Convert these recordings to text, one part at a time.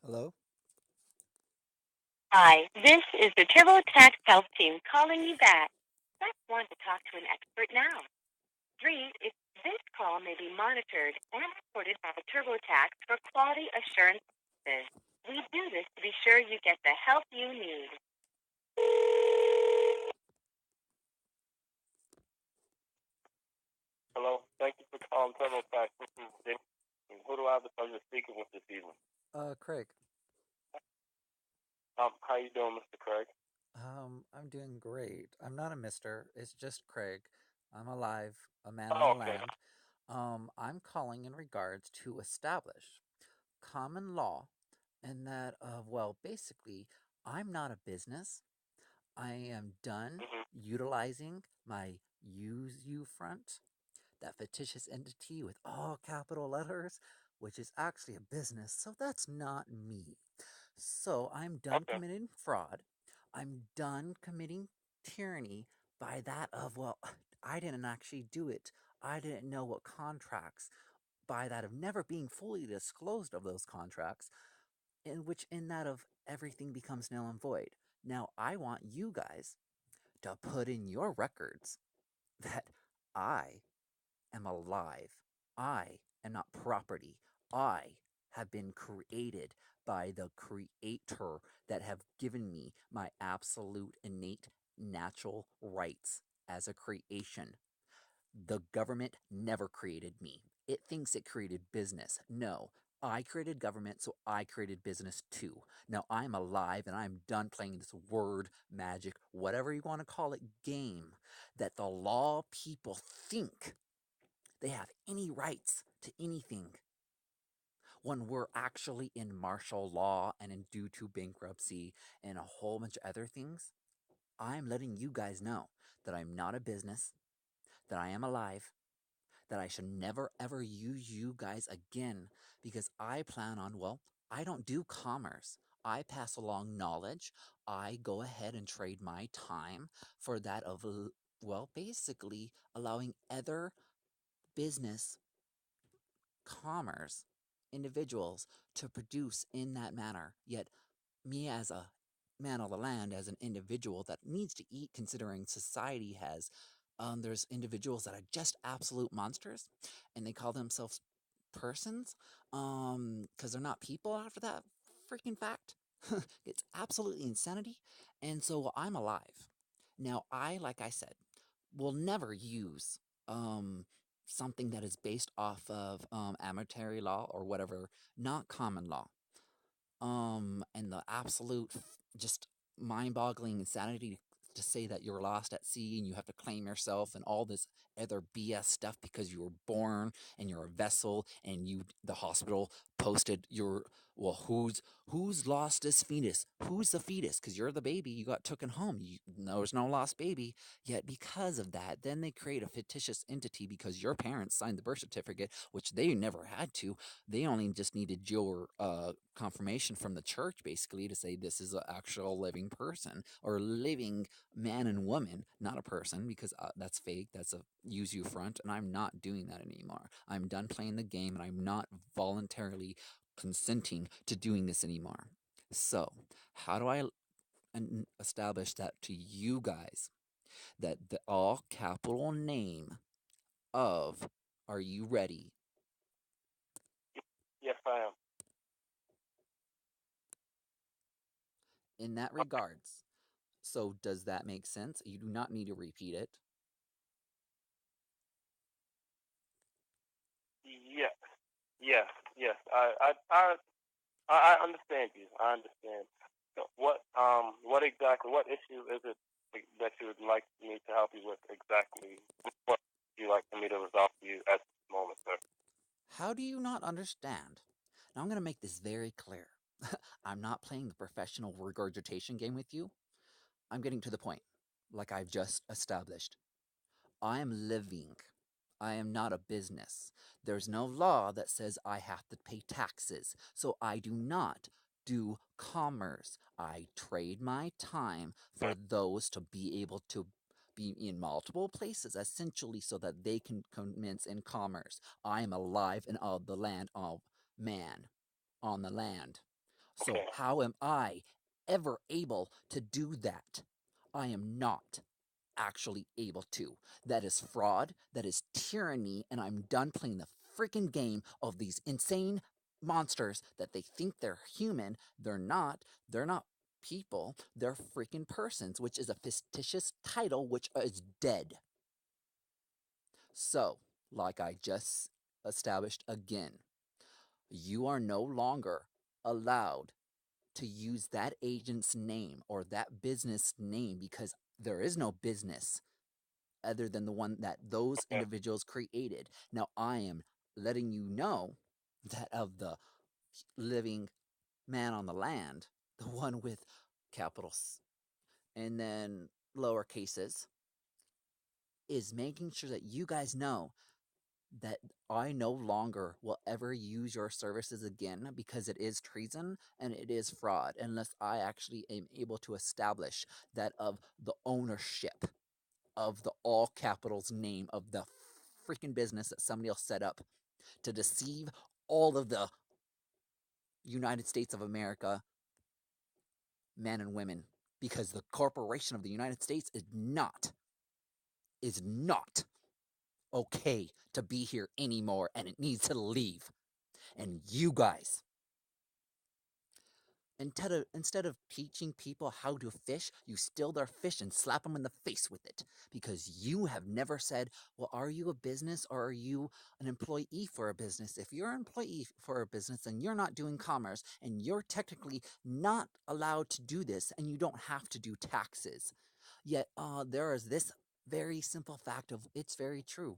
Hello? Hi, this is the TurboTax Health Team calling you back. Press 1 to talk to an expert now. 3, if this call may be monitored and recorded by TurboTax for quality assurance purposes. We do this to be sure you get the help you need. Hello. Thank you for calling TurboTax. This is Dick. Who do I have the pleasure of speaking with this evening? Craig. How you doing, Mr. Craig? I'm doing great. I'm not a mister, it's just Craig. I'm alive, a man on the Oh, okay. land. I'm calling in regards to establish common law and that of, well, basically, I'm not a business. I am done Mm-hmm. utilizing my use you front, that fictitious entity with all capital letters, which is actually a business, so that's not me. So I'm done Okay. committing fraud. I'm done committing tyranny by that of, well, I didn't actually do it. I didn't know what contracts, by that of never being fully disclosed of those contracts, in which in that of everything becomes null and void. Now I want you guys to put in your records that I am alive. I am not property. I have been created by the creator that have given me my absolute innate natural rights as a creation. The government never created me. It thinks it created business. No, I created government, so I created business too. Now I'm alive and I'm done playing this word, magic, whatever you want to call it, game that the law people think they have any rights to anything when we're actually in martial law and in due to bankruptcy and a whole bunch of other things. I'm letting you guys know that I'm not a business, that I am alive, that I should never ever use you guys again because I plan on, well, I don't do commerce. I pass along knowledge. I go ahead and trade my time for that of, well, basically allowing other business commerce individuals to produce in that manner. Yet, me as a man of the land, as an individual that needs to eat, considering society has, there's individuals that are just absolute monsters, and they call themselves persons, because they're not people after that freaking fact. It's absolutely insanity, and so I'm alive. Now, like I said, will never use something that is based off of amatory law or whatever, not common law. And the absolute just mind-boggling insanity to say that you're lost at sea and you have to claim yourself and all this other BS stuff because you were born and you're a vessel and the hospital posted your, well, who's lost this fetus, who's the fetus, because you're the baby, you got taken home, there's no lost baby. Yet because of that, then they create a fictitious entity because your parents signed the birth certificate, which they never had to. They only just needed your confirmation from the church, basically, to say this is an actual living person or living man and woman, not a person, because that's fake. That's a use you front, and I'm not doing that anymore. I'm done playing the game, and I'm not voluntarily consenting to doing this anymore. So, how do I establish that to you guys that the all capital name of, are you ready? Yes, I am. In that regards, so does that make sense? You do not need to repeat it. Yes. Yes. Yes. I understand you. I understand. So what exactly, what issue is it that you would like me to help you with exactly? What would you like for me to resolve for you at this moment, sir? How do you not understand? Now I'm going to make this very clear. I'm not playing the professional regurgitation game with you. I'm getting to the point, like I've just established. I am living. I am not a business. There's no law that says I have to pay taxes, so I do not do commerce. I trade my time for those to be able to be in multiple places, essentially, so that they can commence in commerce. I am alive and of the land of man on the land. So, Okay. how am I ever able to do that? I am not actually able to. That is fraud, that is tyranny, and I'm done playing the freaking game of these insane monsters that they think they're human. They're not. They're not people, they're freaking persons, which is a fictitious title which is dead. So, like I just established again, you are no longer allowed to use that agent's name or that business name because there is no business other than the one that those Okay. individuals created. Now, I am letting you know that of the living man on the land, the one with capitals and then lower cases, is making sure that you guys know that I no longer will ever use your services again because it is treason and it is fraud unless I actually am able to establish that of the ownership of the all capitals name of the freaking business that somebody else set up to deceive all of the United States of America men and women because the corporation of the United States is not okay to be here anymore and it needs to leave. And you guys, instead of teaching people how to fish, you steal their fish and slap them in the face with it because you have never said, well, are you a business or are you an employee for a business? If you're an employee for a business, then you're not doing commerce and you're technically not allowed to do this and you don't have to do taxes. Yet there is this very simple fact of it's very true.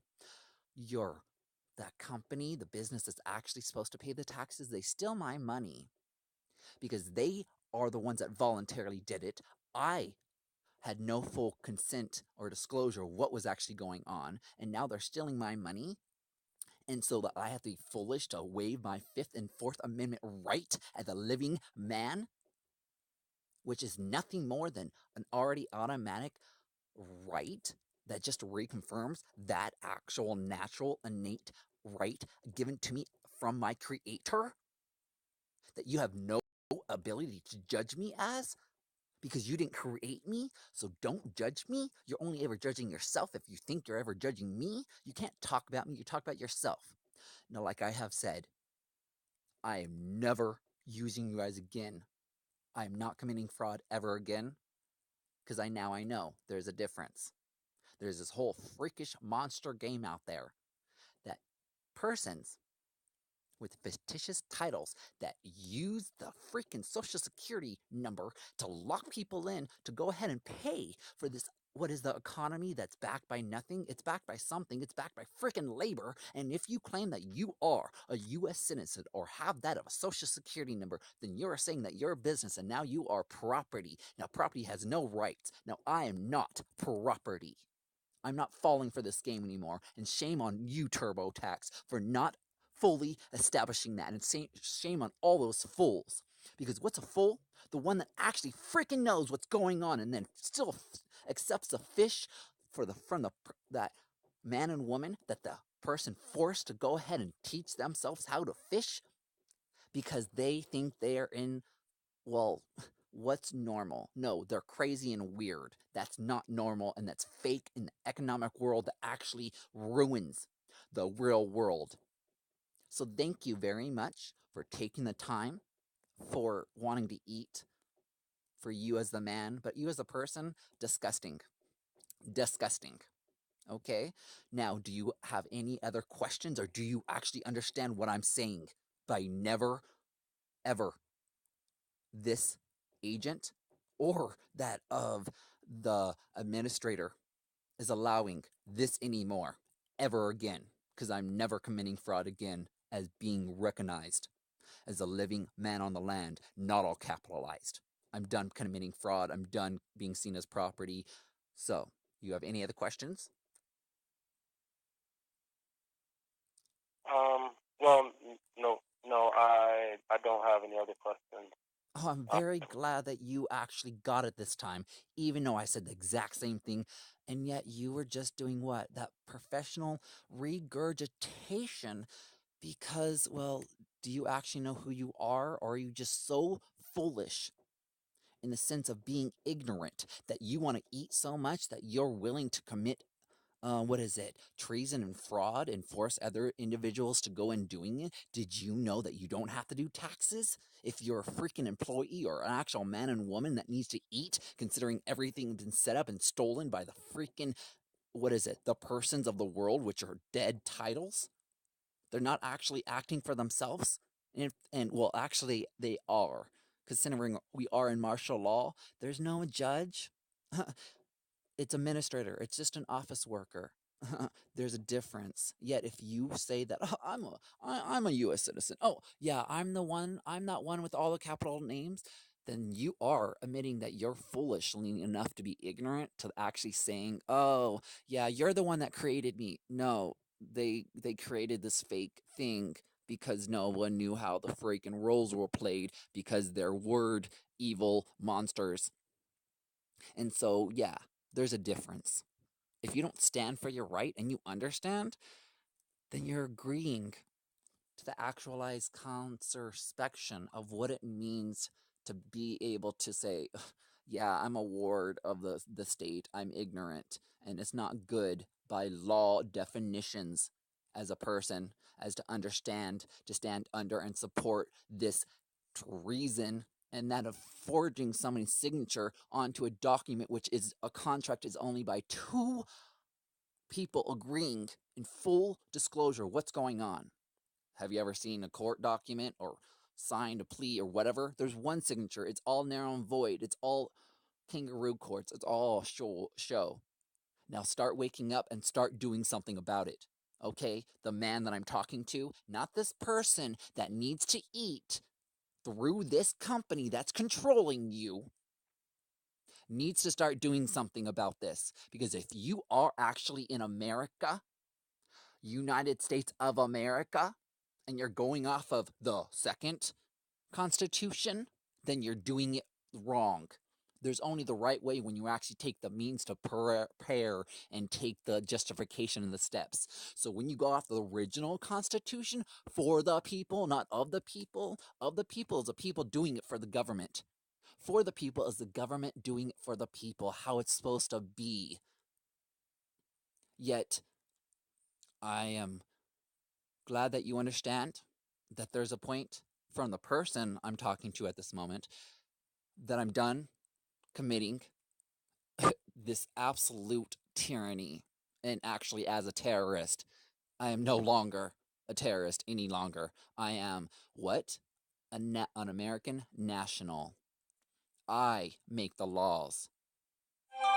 Your that company, the business that's actually supposed to pay the taxes, they steal my money because they are the ones that voluntarily did it. I had no full consent or disclosure of what was actually going on, and now they're stealing my money. And so that I have to be foolish to waive my Fifth and Fourth Amendment right as a living man, which is nothing more than an already automatic right that just reconfirms that actual natural innate right given to me from my creator that you have no ability to judge me as because you didn't create me. So don't judge me. You're only ever judging yourself. If you think you're ever judging me, you can't talk about me. You talk about yourself. Now, like I have said, I am never using you guys again. I am not committing fraud ever again because I know there's a difference. There's this whole freakish monster game out there that persons with fictitious titles that use the freaking social security number to lock people in to go ahead and pay for this. What is the economy that's backed by nothing? It's backed by something. It's backed by freaking labor. And if you claim that you are a U.S. citizen or have that of a social security number, then you're saying that you're a business and now you are property. Now, property has no rights. Now, I am not property. I'm not falling for this game anymore. And shame on you, TurboTax, for not fully establishing that. And shame on all those fools. Because what's a fool? The one that actually freaking knows what's going on and then still accepts the fish from that man and woman that the person forced to go ahead and teach themselves how to fish because they think they are in, well, what's normal? No, they're crazy and weird. That's not normal and that's fake in the economic world that actually ruins the real world. So thank you very much for taking the time, for wanting to eat, for you as the man, but you as a person, disgusting. Disgusting. Okay? Now, do you have any other questions or do you actually understand what I'm saying by never, ever this agent or that of the administrator is allowing this anymore ever again because I'm never committing fraud again as being recognized as a living man on the land, not all capitalized. I'm done committing fraud. I'm done being seen as property. So, you have any other questions? Well, no, no, I don't have any other questions. Oh, I'm Uh, very glad that you actually got it this time, even though I said the exact same thing. And yet you were just doing what? That professional regurgitation because, well, do you actually know who you are? Or are you just so foolish in the sense of being ignorant, that you want to eat so much that you're willing to commit treason and fraud and force other individuals to go in doing it? Did you know that you don't have to do taxes if you're a freaking employee or an actual man and woman that needs to eat, considering everything's been set up and stolen by the freaking, the persons of the world, which are dead titles? They're not actually acting for themselves. And well, actually, they are. Considering we are in martial law, there's no judge. It's administrator. It's just an office worker. There's a difference. Yet, if you say that, oh, I'm a U.S. citizen. Oh, yeah, I'm the one. I'm that one with all the capital names. Then you are admitting that you're foolish enough to be ignorant to actually saying, oh, yeah, you're the one that created me. No, they created this fake thing because no one knew how the freaking roles were played because they're word evil monsters. And so, yeah, there's a difference. If you don't stand for your right and you understand, then you're agreeing to the actualized conspection of what it means to be able to say, yeah, I'm a ward of the state, I'm ignorant, and it's not good by law definitions as a person, as to understand, to stand under and support this treason, and that of forging somebody's signature onto a document, which is a contract, is only by two people agreeing in full disclosure what's going on. Have you ever seen a court document or signed a plea or whatever? There's one signature. It's all narrow and void. It's all kangaroo courts. It's all show. Now start waking up and start doing something about it. Okay? The man that I'm talking to, not this person that needs to eat through this company that's controlling you, needs to start doing something about this. Because if you are actually in America, United States of America, and you're going off of the second Constitution, then you're doing it wrong. There's only the right way when you actually take the means to prepare and take the justification and the steps. So when you go off the original Constitution, for the people, not of the people is the people doing it for the government. For the people is the government doing it for the people, how it's supposed to be. Yet, I am glad that you understand that there's a point from the person I'm talking to at this moment that I'm done committing this absolute tyranny. And actually, as a terrorist, I am no longer a terrorist any longer. I am what? An American national. I make the laws.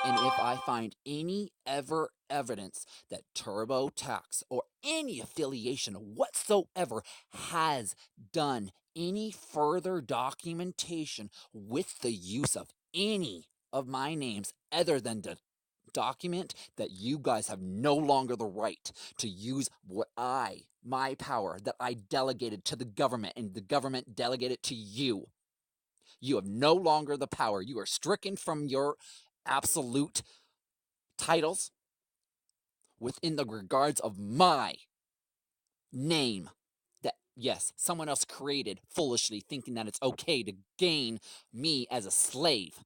And if I find any evidence that TurboTax or any affiliation whatsoever has done any further documentation with the use of any of my names other than to document that you guys have no longer the right to use my power that I delegated to the government and the government delegated to you. You have no longer the power. You are stricken from your absolute titles within the regards of my name that, yes, someone else created foolishly, thinking that it's okay to gain me as a slave.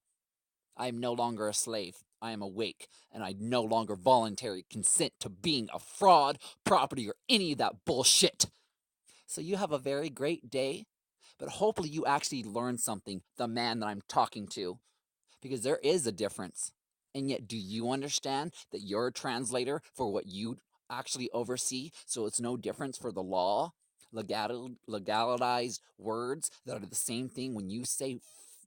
I am no longer a slave. I am awake, and I no longer voluntarily consent to being a fraud, property, or any of that bullshit. So you have a very great day, but hopefully you actually learn something, the man that I'm talking to, because there is a difference. And yet, do you understand that you're a translator for what you actually oversee? So it's no difference for the law, legalized words that are the same thing. When you say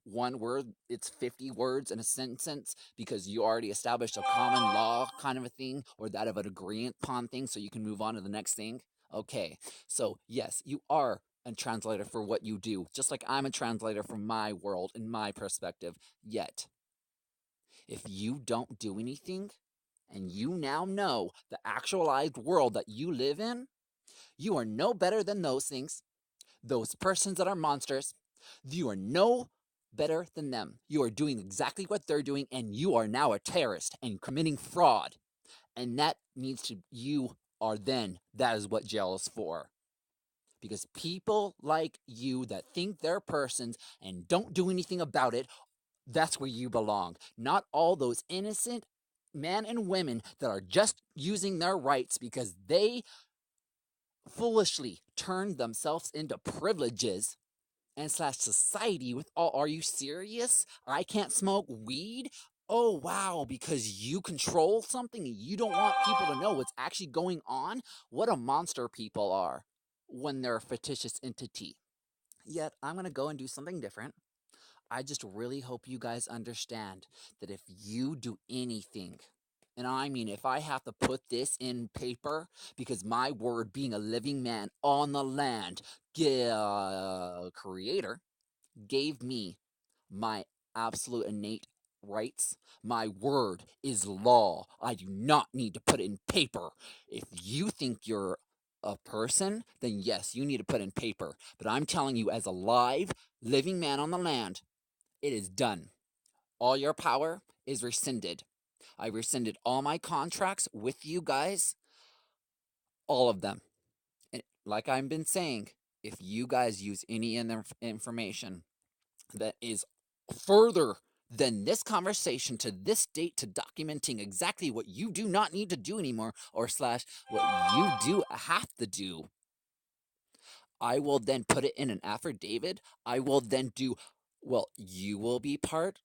one word, it's 50 words in a sentence because you already established a common law kind of a thing, or that of an agreement upon thing, so you can move on to the next thing. Okay, so yes, you are a translator for what you do, just like I'm a translator from my world and my perspective. Yet, if you don't do anything, and you now know the actualized world that you live in, you are no better than those things, those persons that are monsters. You are no better than them. You are doing exactly what they're doing, and you are now a terrorist and committing fraud. And that that is what jail is for. Because people like you that think they're persons and don't do anything about it, that's where you belong. Not all those innocent men and women that are just using their rights because they foolishly turned themselves into privileges and slash society with all. Are you serious? I can't smoke weed? Oh wow, because you control something and you don't want people to know what's actually going on? What a monster people are when they're a fictitious entity. Yet I'm gonna go and do something different. I just really hope you guys understand that if you do anything, and I mean, if I have to put this in paper, because my word, being a living man on the land, creator, gave me my absolute innate rights. My word is law. I do not need to put it in paper. If you think you're a person, then yes, you need to put in paper. But I'm telling you, as a live, living man on the land, it is done. All your power is rescinded. I rescinded all my contracts with you guys, all of them. And like I've been saying, if you guys use any information that is further than this conversation to this date to documenting exactly what you do not need to do anymore, or slash what you do have to do, I will then put it in an affidavit. I will then do, well, you will be part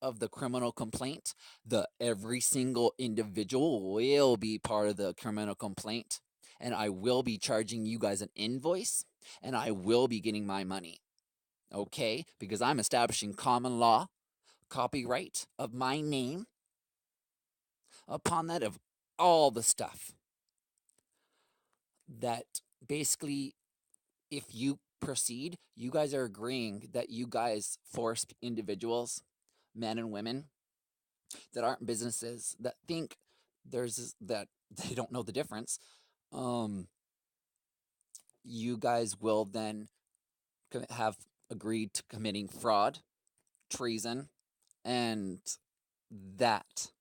of the criminal complaint. The every single individual will be part of the criminal complaint, and I will be charging you guys an invoice, and I will be getting my money. Okay? Because I'm establishing common law copyright of my name upon that of all the stuff that basically, if you proceed, you guys are agreeing that you guys force individuals, men and women that aren't businesses, that think that they don't know the difference. um you guys will then have agreed to committing fraud, treason, and that,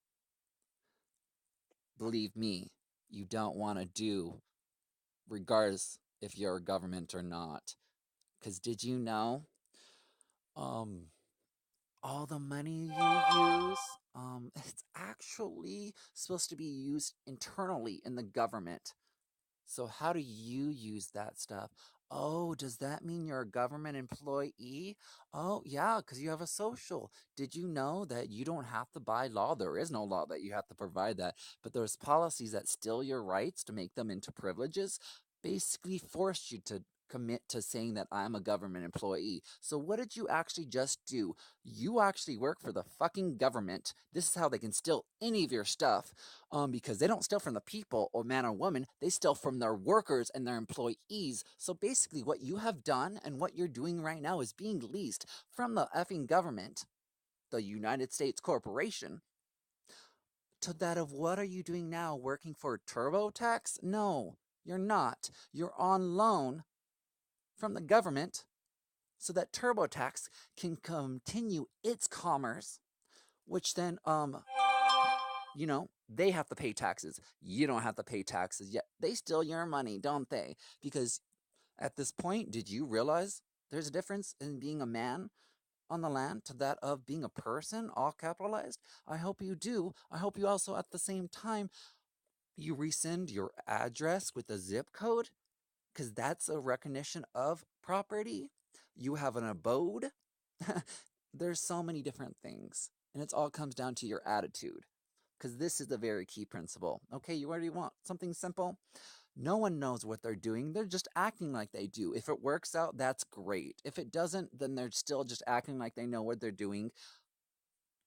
believe me, you don't want to do, regardless if you're a government or not. Because did you know, um, all the money you use, it's actually supposed to be used internally in the government. So how do you use that stuff? Oh, does that mean you're a government employee? Oh, yeah, because you have a social. Did you know that you don't have to buy law? There is no law that you have to provide that, but there's policies that steal your rights to make them into privileges, basically force you to commit to saying that I'm a government employee. So what did you actually just do? You actually work for the fucking government. This is how they can steal any of your stuff, because they don't steal from the people or man or woman, they steal from their workers and their employees. So basically, what you have done and what you're doing right now is being leased from the effing government, the United States Corporation, to that of what are you doing now? Working for TurboTax? No, you're not. You're on loan from the government so that TurboTax can continue its commerce, which then they have to pay taxes. You don't have to pay taxes yet. They steal your money, don't they? Because at this point, did you realize there's a difference in being a man on the land to that of being a person, all capitalized? I hope you do. I hope you also, at the same time, you resend your address with a zip code, because that's a recognition of property. You have an abode. There's so many different things, and it all comes down to your attitude, because this is a very key principle. Okay, you already want something simple? No one knows what they're doing. They're just acting like they do. If it works out, that's great. If it doesn't, then they're still just acting like they know what they're doing,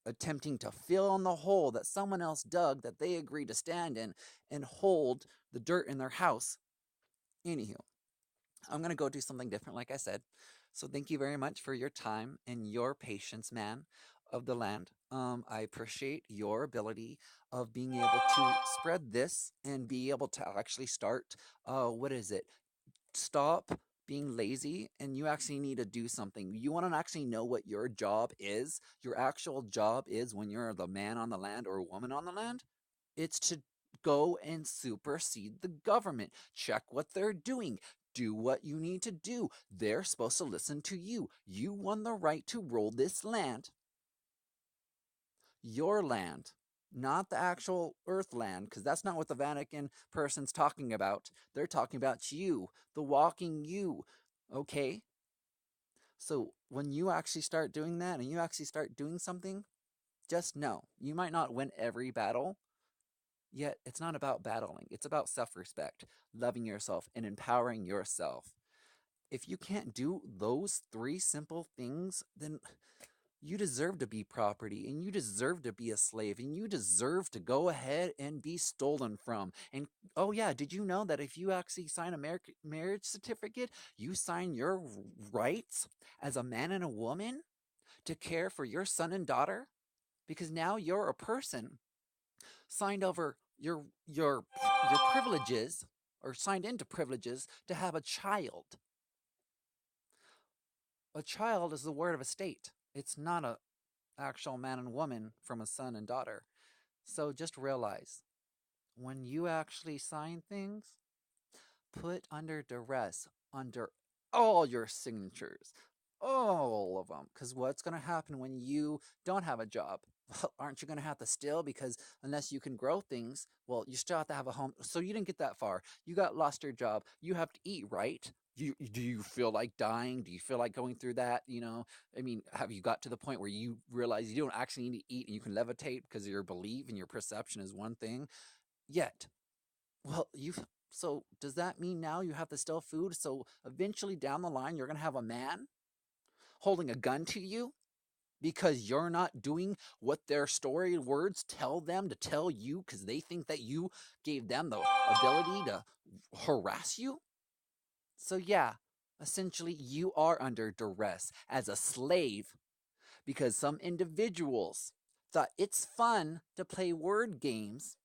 attempting to fill in the hole that someone else dug that they agreed to stand in and hold the dirt in their house. Anywho, I'm going to go do something different, like I said. So thank you very much for your time and your patience, man of the land. I appreciate your ability of being able to spread this and be able to actually start, what is it? Stop being lazy, and you actually need to do something. You want to actually know what your job is? Your actual job is, when you're the man on the land or woman on the land, it's to go and supersede the government. Check what they're doing. Do what you need to do. They're supposed to listen to you. You won the right to rule this land. Your land, not the actual earth land, because that's not what the Vatican person's talking about. They're talking about you, the walking you. Okay? So when you actually start doing that and you actually start doing something, just know you might not win every battle, yet it's not about battling. It's about self respect, loving yourself, and empowering yourself. If you can't do those three simple things, then you deserve to be property and you deserve to be a slave and you deserve to go ahead and be stolen from. And oh, yeah, did you know that if you actually sign a marriage certificate, you sign your rights as a man and a woman to care for your son and daughter? Because now you're a person signed over your privileges or signed into privileges to have a child. A child is the word of a state. It's not a actual man and woman from a son and daughter. So just realize when you actually sign things, put under duress, under all your signatures, all of them. Because what's going to happen when you don't have a job? Well, aren't you going to have to steal? Because unless you can grow things, well, you still have to have a home. So you didn't get that far. You got lost your job. You have to eat, right? Do you feel like dying? Do you feel like going through that? I mean, have you got to the point where you realize you don't actually need to eat and you can levitate because your belief and your perception is one thing? Yet, well, you so does that mean now you have to steal food? So eventually down the line, you're going to have a man holding a gun to you because you're not doing what their story words tell them to tell you because they think that you gave them the ability to harass you? So, yeah, essentially, you are under duress as a slave because some individuals thought it's fun to play word games,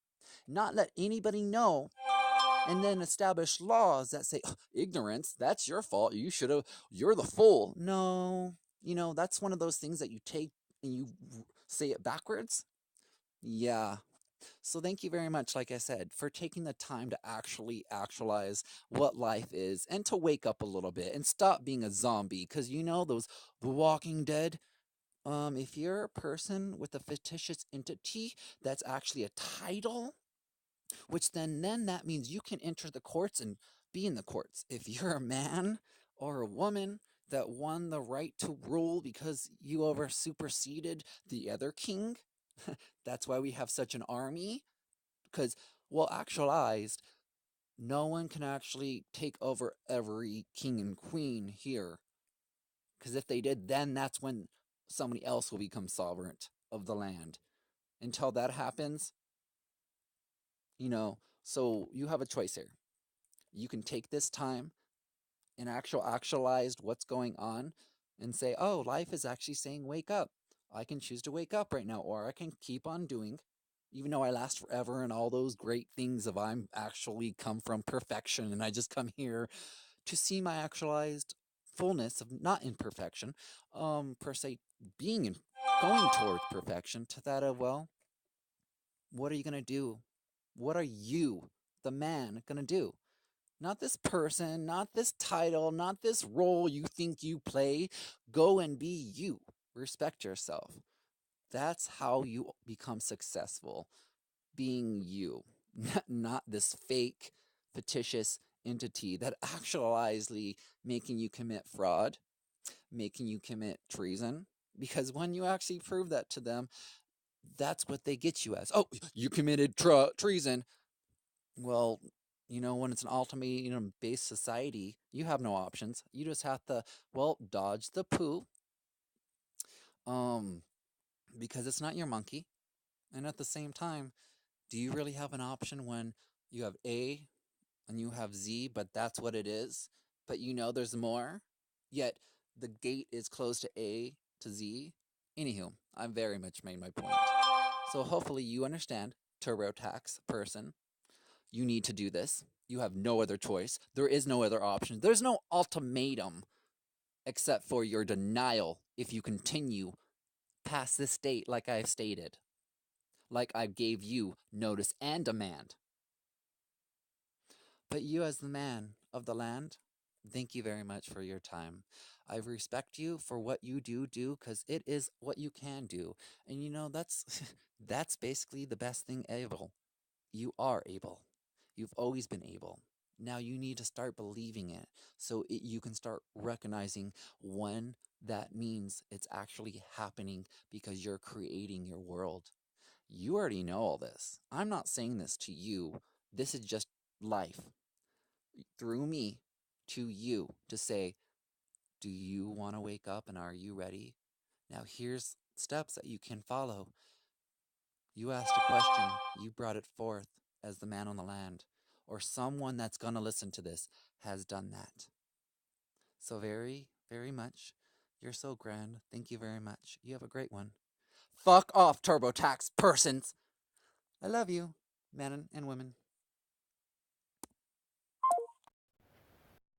not let anybody know, and then establish laws that say, "Oh, ignorance, that's your fault. You're the fool." No, that's one of those things that you take and you say it backwards. Yeah. So thank you very much, like I said, for taking the time to actually actualize what life is and to wake up a little bit and stop being a zombie. Because those The Walking Dead. If you're a person with a fictitious entity that's actually a title, which then that means you can enter the courts and be in the courts. If you're a man or a woman that won the right to rule because you over superseded the other king, that's why we have such an army. Because, well, actualized, no one can actually take over every king and queen here. Because if they did, then that's when somebody else will become sovereign of the land. Until that happens, so you have a choice here. You can take this time and actualized what's going on and say, oh, life is actually saying wake up. I can choose to wake up right now, or I can keep on doing, even though I last forever and all those great things of I'm actually come from perfection and I just come here to see my actualized fullness of not imperfection, per se being in going towards perfection, to that of, well, what are you gonna do? What are you, the man, gonna do? Not this person, not this title, not this role you think you play. Go and be you. Respect yourself. That's how you become successful. Being you, not this fake, fictitious entity that actually making you commit fraud, making you commit treason. Because when you actually prove that to them, that's what they get you as. Oh, you committed treason. Well, when it's an ultimatum based society, you have no options. You just have to, well, dodge the poo, um, because it's not your monkey. And at the same time, do you really have an option when you have A and you have Z, but that's what it is? But there's more, yet the gate is closed to A to Z. Anywho, I've very much made my point. So hopefully you understand, TurboTax person. You need to do this. You have no other choice. There is no other option. There's no ultimatum except for your denial if you continue past this date, like I've stated, like I gave you notice and demand. But you, as the man of the land, Thank you very much for your time. I respect you for what you do because it is what you can do. And that's that's basically the best thing able. You are able. You've always been able. Now you need to start believing it so you can start recognizing when that means it's actually happening because you're creating your world. You already know all this. I'm not saying this to you. This is just life through me to you to say, do you want to wake up and are you ready? Now, here's steps that you can follow. You asked a question, you brought it forth as the man on the land, or someone that's going to listen to this has done that. So, very, very much, you're so grand. Thank you very much. You have a great one. Fuck off, TurboTax persons. I love you, men and women.